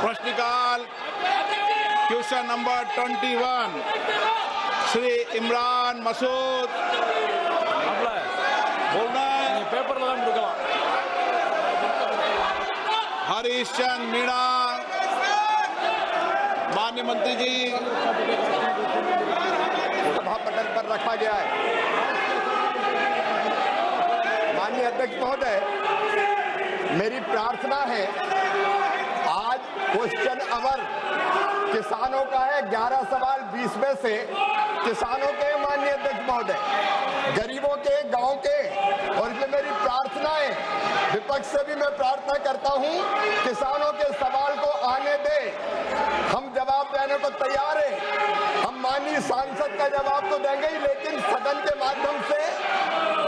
प्रश्नकाल question number 21 Shri Imran Masood बोलना है। पेपर हरीश चंद मीणा, माननीय मंत्री जी, सभा पटल पर रखा गया है। माननीय अध्यक्ष महोदय, मेरी प्रार्थना है, आज क्वेश्चन आवर किसानों का है। 11 सवाल 20 में से किसानों के, माननीय अध्यक्ष महोदय, गरीबों के, गांव के, और इसलिए मेरी प्रार्थना है, विपक्ष से भी मैं प्रार्थना करता हूं, किसानों के सवाल को आने दे। हम जवाब देने को तैयार हैं। हम माननीय सांसद का जवाब तो देंगे ही, लेकिन सदन के माध्यम से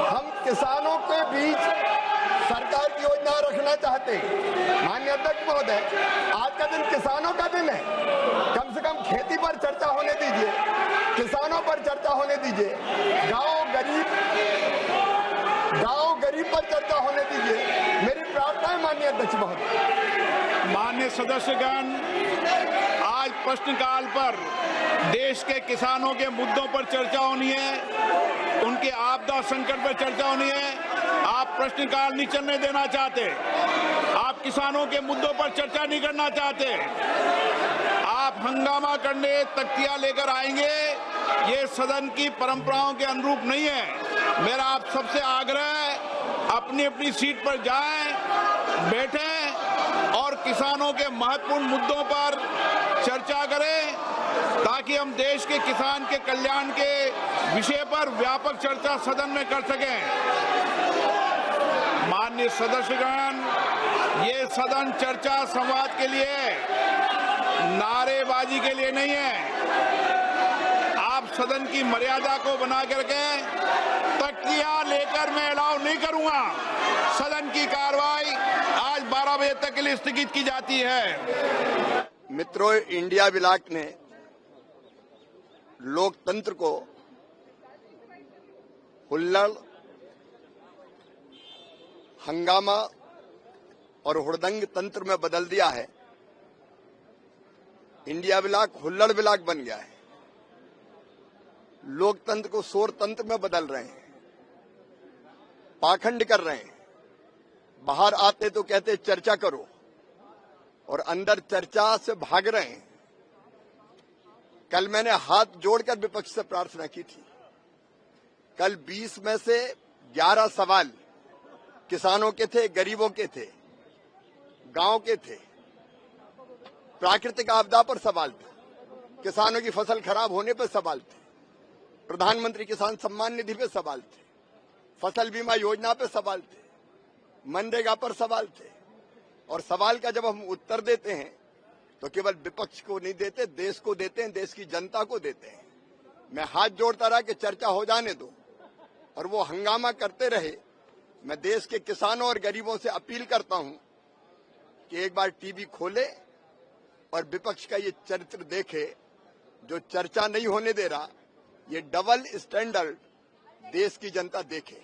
हम किसानों के बीच सरकार की योजना रखना चाहते हैं। माननीय अध्यक्ष महोदय, आज का दिन किसानों का दिन है। कम से कम खेती पर चर्चा होने दीजिए, किसानों पर चर्चा होने दीजिए, गांव गरीब पर चर्चा होने दीजिए। मेरी प्रार्थना है माननीय अध्यक्ष महोदय। माननीय सदस्यगण, आज प्रश्नकाल पर देश के किसानों के मुद्दों पर चर्चा होनी है, उनके आपदा संकट पर चर्चा होनी है। आप प्रश्नकाल नहीं चलने देना चाहते, आप किसानों के मुद्दों पर चर्चा नहीं करना चाहते, आप हंगामा करने तख्तियां लेकर आएंगे। ये सदन की परंपराओं के अनुरूप नहीं है। मेरा आप सबसे आग्रह है, अपनी अपनी सीट पर जाएं, बैठें और किसानों के महत्वपूर्ण मुद्दों पर चर्चा करें, ताकि हम देश के किसान के कल्याण के विषय पर व्यापक चर्चा सदन में कर सकें। माननीय सदस्यगण, ये सदन चर्चा संवाद के लिए, नारेबाजी के लिए नहीं है। आप सदन की मर्यादा को बना करके तख्तियां लेकर मैं अलाउ नहीं करूंगा। सदन की कार्रवाई आज 12 बजे तक के लिए स्थगित की जाती है। मित्रों, इंडिया ब्लॉक ने लोकतंत्र को हुल्लड़, हंगामा और हुड़दंग तंत्र में बदल दिया है। इंडिया ब्लॉक हुल्लड़ ब्लॉक बन गया है। लोकतंत्र को शोर तंत्र में बदल रहे हैं, पाखंड कर रहे हैं। बाहर आते तो कहते चर्चा करो, और अंदर चर्चा से भाग रहे हैं। कल मैंने हाथ जोड़कर विपक्ष से प्रार्थना की थी। कल 20 में से 11 सवाल किसानों के थे, गरीबों के थे, गांव के थे, प्राकृतिक आपदा पर सवाल थे, किसानों की फसल खराब होने पर सवाल थे, प्रधानमंत्री किसान सम्मान निधि पे सवाल थे, फसल बीमा योजना पे सवाल थे, मनरेगा पर सवाल थे। और सवाल का जब हम उत्तर देते हैं तो केवल विपक्ष को नहीं देते, देश को देते हैं, देश की जनता को देते हैं। मैं हाथ जोड़ता रहा कि चर्चा हो जाने दो, और वो हंगामा करते रहे। मैं देश के किसानों और गरीबों से अपील करता हूं कि एक बार टीवी खोले और विपक्ष का ये चरित्र देखे, जो चर्चा नहीं होने दे रहा। ये डबल स्टैंडर्ड देश की जनता देखे।